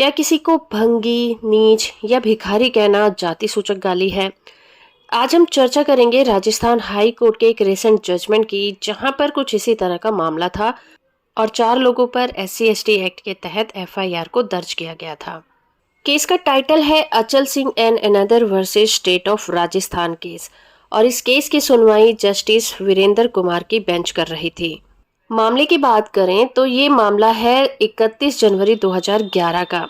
क्या किसी को भंगी, नीच या भिखारी कहना जाति सूचक गाली है? आज हम चर्चा करेंगे राजस्थान हाई कोर्ट के एक रिसेंट जजमेंट की, जहां पर कुछ इसी तरह का मामला था और 4 लोगों पर SC/ST एक्ट के तहत FIR को दर्ज किया गया था। केस का टाइटल है अचल Singh and another versus state of Rajasthan case और इस केस की सुनवाई जस्टिस वीरेंद्र कुमार की बेंच कर रही थी। मामले की बात करें तो ये मामला है 31 जनवरी 2011 का,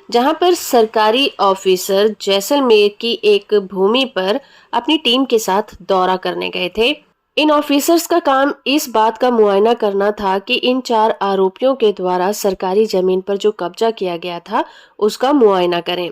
जहां पर सरकारी ऑफिसर जैसलमेर की एक भूमि पर अपनी टीम के साथ दौरा करने गए थे। इन ऑफिसर्स का काम इस बात का मुआयना करना था कि इन 4 आरोपियों के द्वारा सरकारी जमीन पर जो कब्जा किया गया था उसका मुआयना करें।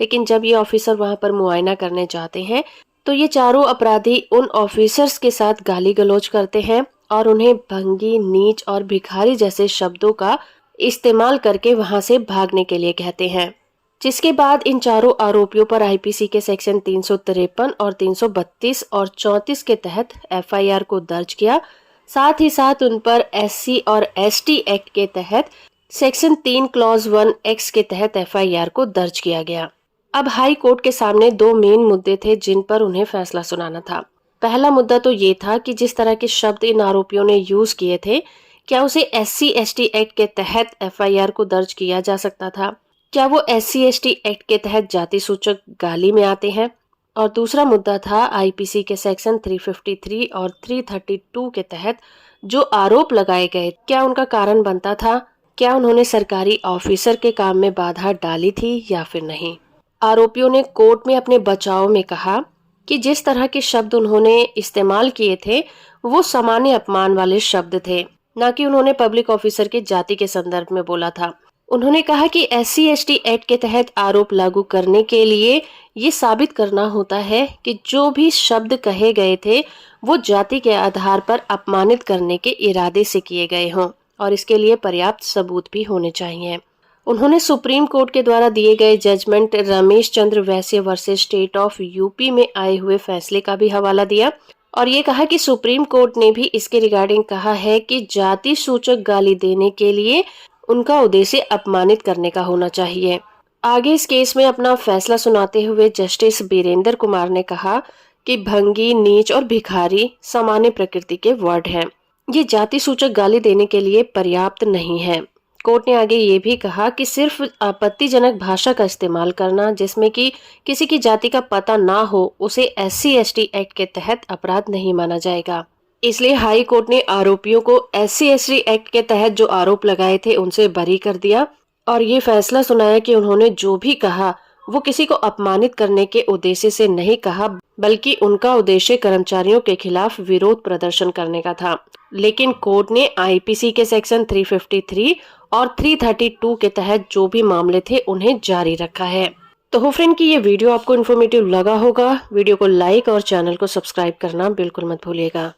लेकिन जब ये ऑफिसर वहां पर मुआयना करने जाते हैं तो ये चारों अपराधी उन ऑफिसर्स के साथ गाली गलौज करते हैं और उन्हें भंगी, नीच और भिखारी जैसे शब्दों का इस्तेमाल करके वहां से भागने के लिए कहते हैं। जिसके बाद इन चारों आरोपियों पर IPC के सेक्शन 353 और 332 और 34 के तहत FIR को दर्ज किया। साथ ही साथ उन पर SC और ST एक्ट के तहत सेक्शन 3 क्लॉज 1X के तहत FIR को दर्ज किया गया। अब हाई कोर्ट के सामने 2 मेन मुद्दे थे जिन पर उन्हें फैसला सुनाना था। पहला मुद्दा तो ये था कि जिस तरह के शब्द इन आरोपियों ने यूज किए थे, क्या उसे SC/ST एक्ट के तहत FIR को दर्ज किया जा सकता था? क्या वो SC/ST एक्ट के तहत जाति सूचक गाली में आते हैं? और दूसरा मुद्दा था IPC के सेक्शन 353 और 332 के तहत जो आरोप लगाए गए, क्या उनका कारण बनता था? क्या उन्होंने सरकारी ऑफिसर के काम में बाधा डाली थी या फिर नहीं? आरोपियों ने कोर्ट में अपने बचाव में कहा कि जिस तरह के शब्द उन्होंने इस्तेमाल किए थे वो सामान्य अपमान वाले शब्द थे, न कि उन्होंने पब्लिक ऑफिसर की जाति के संदर्भ में बोला था। उन्होंने कहा कि SC/ST एक्ट के तहत आरोप लागू करने के लिए ये साबित करना होता है कि जो भी शब्द कहे गए थे वो जाति के आधार पर अपमानित करने के इरादे से किए गए हों और इसके लिए पर्याप्त सबूत भी होने चाहिए। उन्होंने सुप्रीम कोर्ट के द्वारा दिए गए judgement Ramesh Chandra Vysya versus state of UP में आए हुए फैसले का भी हवाला दिया और ये कहा कि सुप्रीम कोर्ट ने भी इसके रिगार्डिंग कहा है कि जाति सूचक गाली देने के लिए उनका उद्देश्य अपमानित करने का होना चाहिए। आगे इस केस में अपना फैसला सुनाते हुए जस्टिस वीरेंद्र कुमार ने कहा कि भंगी, नीच और भिखारी सामान्य प्रकृति के वर्ड हैं। ये जाति सूचक गाली देने के लिए पर्याप्त नहीं है। कोर्ट ने आगे ये भी कहा कि सिर्फ आपत्तिजनक भाषा का इस्तेमाल करना जिसमें कि किसी की जाति का पता ना हो उसे SC/ST एक्ट के तहत अपराध नहीं माना जाएगा। इसलिए हाई कोर्ट ने आरोपियों को SC/ST एक्ट के तहत जो आरोप लगाए थे उनसे बरी कर दिया और ये फैसला सुनाया कि उन्होंने जो भी कहा वो किसी को अपमानित करने के उद्देश्य से नहीं कहा, बल्कि उनका उद्देश्य कर्मचारियों के खिलाफ विरोध प्रदर्शन करने का था। लेकिन कोर्ट ने IPC के सेक्शन 353 और 332 के तहत जो भी मामले थे उन्हें जारी रखा है। तो फ्रेंड की ये वीडियो आपको इन्फॉर्मेटिव लगा होगा। वीडियो को लाइक और चैनल को सब्सक्राइब करना बिल्कुल मत भूलिएगा।